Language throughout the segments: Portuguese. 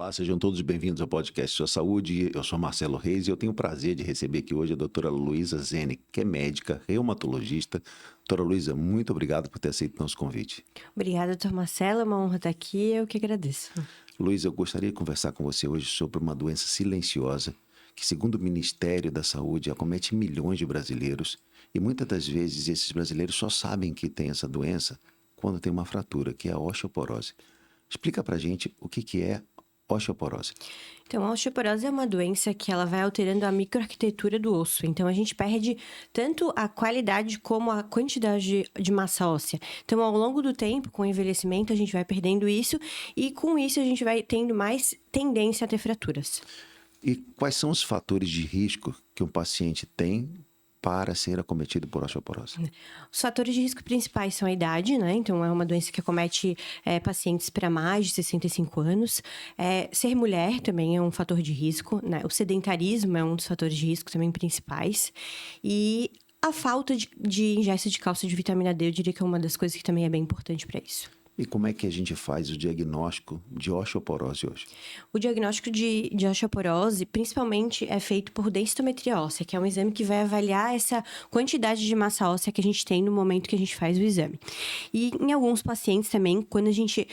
Olá, sejam todos bem-vindos ao podcast Sua Saúde. Eu sou Marcelo Reis e eu tenho o prazer de receber aqui hoje a doutora Luísa Zene, que é médica, reumatologista. Doutora Luísa, muito obrigado por ter aceito o nosso convite. Obrigada, doutor Marcelo. É uma honra estar aqui. Eu que agradeço. Luísa, eu gostaria de conversar com você hoje sobre uma doença silenciosa que, segundo o Ministério da Saúde, acomete milhões de brasileiros. E muitas das vezes esses brasileiros só sabem que tem essa doença quando tem uma fratura, que é a osteoporose. Explica pra gente o que é osteoporose. Então, a osteoporose é uma doença que ela vai alterando a microarquitetura do osso. Então, a gente perde tanto a qualidade como a quantidade de massa óssea. Então, ao longo do tempo, com o envelhecimento, a gente vai perdendo isso e, com isso, a gente vai tendo mais tendência a ter fraturas. E quais são os fatores de risco que um paciente tem para ser acometido por osteoporose? Os fatores de risco principais são a idade, né? Então, é uma doença que acomete pacientes para mais de 65 anos. Ser mulher também é um fator de risco, né? O sedentarismo é um dos fatores de risco também principais. E a falta de ingesta de cálcio e de vitamina D, eu diria que é uma das coisas que também é bem importante para isso. E como é que a gente faz o diagnóstico de osteoporose hoje? O diagnóstico de osteoporose, principalmente, é feito por densitometria óssea, que é um exame que vai avaliar essa quantidade de massa óssea que a gente tem no momento que a gente faz o exame. E em alguns pacientes também, quando a gente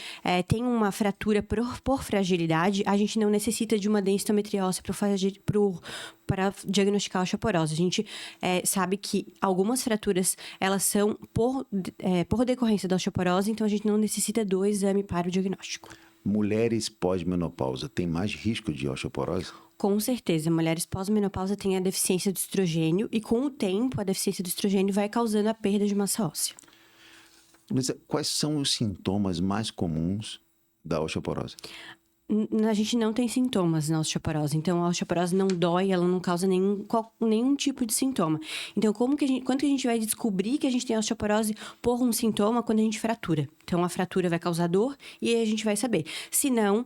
tem uma fratura por fragilidade, a gente não necessita de uma densitometria óssea para diagnosticar a osteoporose. A gente sabe que algumas fraturas, elas são por decorrência da osteoporose, então a gente não necessita do exame para o diagnóstico. Mulheres pós-menopausa têm mais risco de osteoporose? Com certeza, mulheres pós-menopausa têm a deficiência do estrogênio e, com o tempo, a deficiência do estrogênio vai causando a perda de massa óssea. Luísa, quais são os sintomas mais comuns da osteoporose? A gente não tem sintomas na osteoporose, então a osteoporose não dói, ela não causa nenhum tipo de sintoma. Então, quando que a gente vai descobrir que a gente tem osteoporose por um sintoma quando a gente fratura? Então, a fratura vai causar dor e aí a gente vai saber. Se não,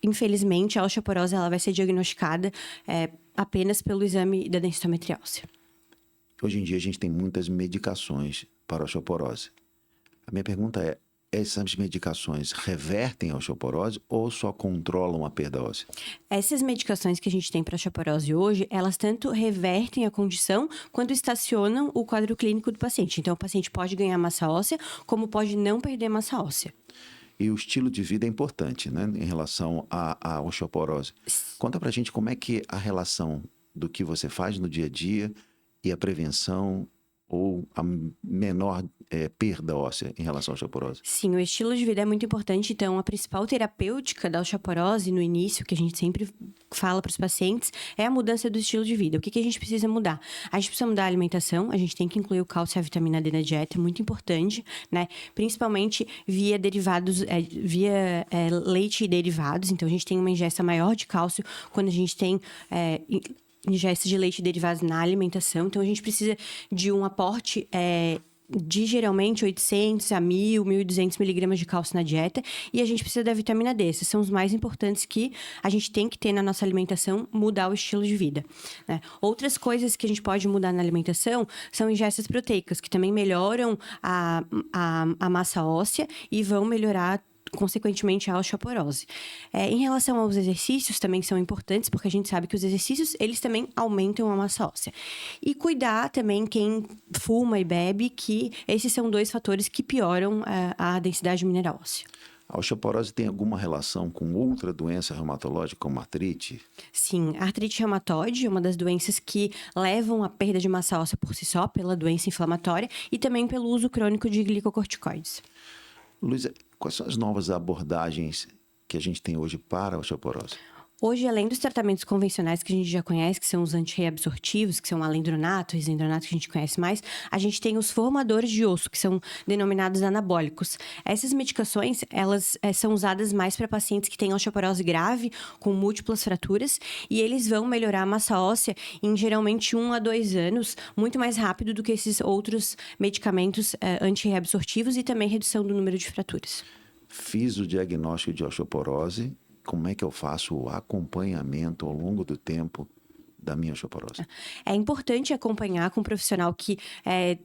infelizmente, a osteoporose ela vai ser diagnosticada apenas pelo exame da densitometria óssea. Hoje em dia a gente tem muitas medicações para osteoporose. A minha pergunta é, essas medicações revertem a osteoporose ou só controlam a perda óssea? Essas medicações que a gente tem para osteoporose hoje, elas tanto revertem a condição quanto estacionam o quadro clínico do paciente. Então, o paciente pode ganhar massa óssea, como pode não perder massa óssea. E o estilo de vida é importante, né, em relação à osteoporose. Conta pra gente como é que a relação do que você faz no dia a dia e a prevenção ou a menor perda óssea em relação à osteoporose. Sim, o estilo de vida é muito importante. Então, a principal terapêutica da osteoporose, no início, que a gente sempre fala para os pacientes, é a mudança do estilo de vida. O que a gente precisa mudar? A gente precisa mudar a alimentação, a gente tem que incluir o cálcio e a vitamina D na dieta, é muito importante, né? Principalmente via derivados, leite e derivados. Então, a gente tem uma ingesta maior de cálcio quando a gente tem ingesta de leite e derivados na alimentação. Então, a gente precisa de um aporte de geralmente 800 a 1.000, 1.200 miligramas de cálcio na dieta. E a gente precisa da vitamina D. Esses são os mais importantes que a gente tem que ter na nossa alimentação, mudar o estilo de vida, né? Outras coisas que a gente pode mudar na alimentação são ingestas proteicas, que também melhoram a massa óssea e vão melhorar consequentemente a osteoporose. Em relação aos exercícios, também são importantes, porque a gente sabe que os exercícios, eles também aumentam a massa óssea. E cuidar também quem fuma e bebe, que esses são dois fatores que pioram a densidade mineral óssea. A osteoporose tem alguma relação com outra doença reumatológica, como artrite? Sim, a artrite reumatoide é uma das doenças que levam à perda de massa óssea por si só, pela doença inflamatória, e também pelo uso crônico de glicocorticoides. Luísa, quais são as novas abordagens que a gente tem hoje para a osteoporose? Hoje, além dos tratamentos convencionais que a gente já conhece, que são os antirreabsortivos, que são alendronato, risendronato, que a gente conhece mais, a gente tem os formadores de osso, que são denominados anabólicos. Essas medicações, elas são usadas mais para pacientes que têm osteoporose grave, com múltiplas fraturas, e eles vão melhorar a massa óssea em geralmente 1 a 2 anos, muito mais rápido do que esses outros medicamentos antirreabsortivos e também redução do número de fraturas. Fiz o diagnóstico de osteoporose. Como é que eu faço o acompanhamento ao longo do tempo da minha osteoporose? É importante acompanhar com um profissional que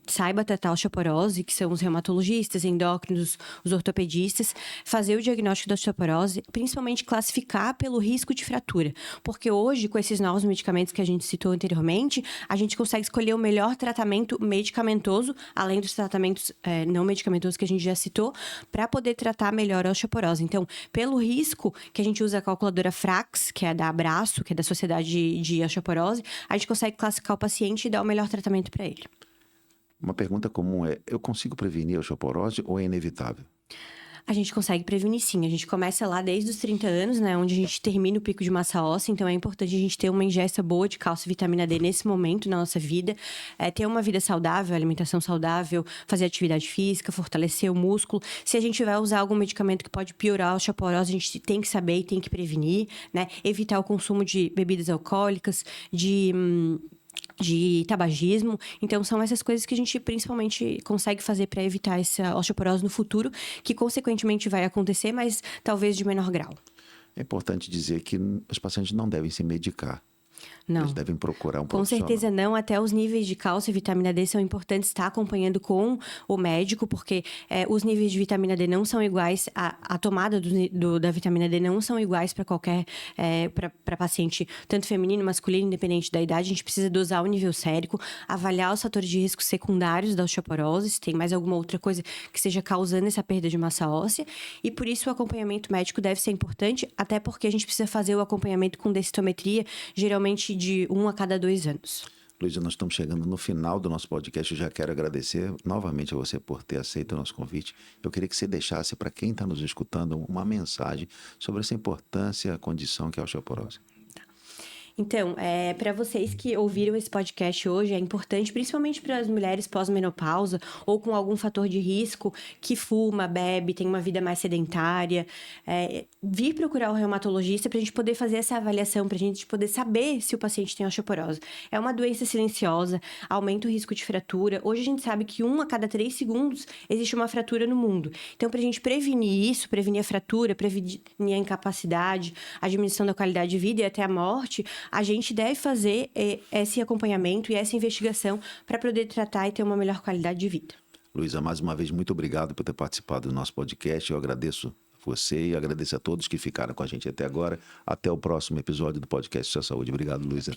saiba tratar a osteoporose, que são os reumatologistas, endócrinos, os ortopedistas, fazer o diagnóstico da osteoporose, principalmente classificar pelo risco de fratura. Porque hoje, com esses novos medicamentos que a gente citou anteriormente, a gente consegue escolher o melhor tratamento medicamentoso, além dos tratamentos não medicamentosos que a gente já citou, para poder tratar melhor a osteoporose. Então, pelo risco, que a gente usa a calculadora FRAX, que é da Abraço, que é da Sociedade de Osteoporose, a gente consegue classificar o paciente e dar o melhor tratamento para ele. Uma pergunta comum é, eu consigo prevenir a osteoporose ou é inevitável? A gente consegue prevenir sim. A gente começa lá desde os 30 anos, né? Onde a gente termina o pico de massa óssea. Então, é importante a gente ter uma ingesta boa de cálcio e vitamina D nesse momento na nossa vida. Ter uma vida saudável, alimentação saudável, fazer atividade física, fortalecer o músculo. Se a gente vai usar algum medicamento que pode piorar a osteoporose, a gente tem que saber e tem que prevenir, né? Evitar o consumo de bebidas alcoólicas, de tabagismo. Então, são essas coisas que a gente principalmente consegue fazer para evitar essa osteoporose no futuro, que consequentemente vai acontecer, mas talvez de menor grau. É importante dizer que os pacientes não devem se medicar. Não. Eles devem procurar um Com profissional. certeza não, até os níveis de cálcio e vitamina D são importantes estar acompanhando com o médico, porque os níveis de vitamina D não são iguais, a tomada da vitamina D não são iguais para qualquer, para paciente, tanto feminino, masculino, independente da idade. A gente precisa dosar o nível sérico, avaliar os fatores de risco secundários da osteoporose, se tem mais alguma outra coisa que esteja causando essa perda de massa óssea, e por isso o acompanhamento médico deve ser importante, até porque a gente precisa fazer o acompanhamento com densitometria, geralmente de 1 a cada 2 anos. Luísa, nós estamos chegando no final do nosso podcast. Eu já quero agradecer novamente a você por ter aceito o nosso convite. Eu queria que você deixasse para quem está nos escutando uma mensagem sobre essa importância, a condição que é a osteoporose. Então, para vocês que ouviram esse podcast hoje, é importante, principalmente para as mulheres pós-menopausa ou com algum fator de risco, que fuma, bebe, tem uma vida mais sedentária, vir procurar o reumatologista para a gente poder fazer essa avaliação, para a gente poder saber se o paciente tem osteoporose. É uma doença silenciosa, aumenta o risco de fratura. Hoje a gente sabe que 1 a cada 3 segundos existe uma fratura no mundo. Então, para a gente prevenir isso, prevenir a fratura, prevenir a incapacidade, a diminuição da qualidade de vida e até a morte, a gente deve fazer esse acompanhamento e essa investigação para poder tratar e ter uma melhor qualidade de vida. Luísa, mais uma vez, muito obrigado por ter participado do nosso podcast. Eu agradeço a você e agradeço a todos que ficaram com a gente até agora. Até o próximo episódio do podcast Sua Saúde. Obrigado, Luísa.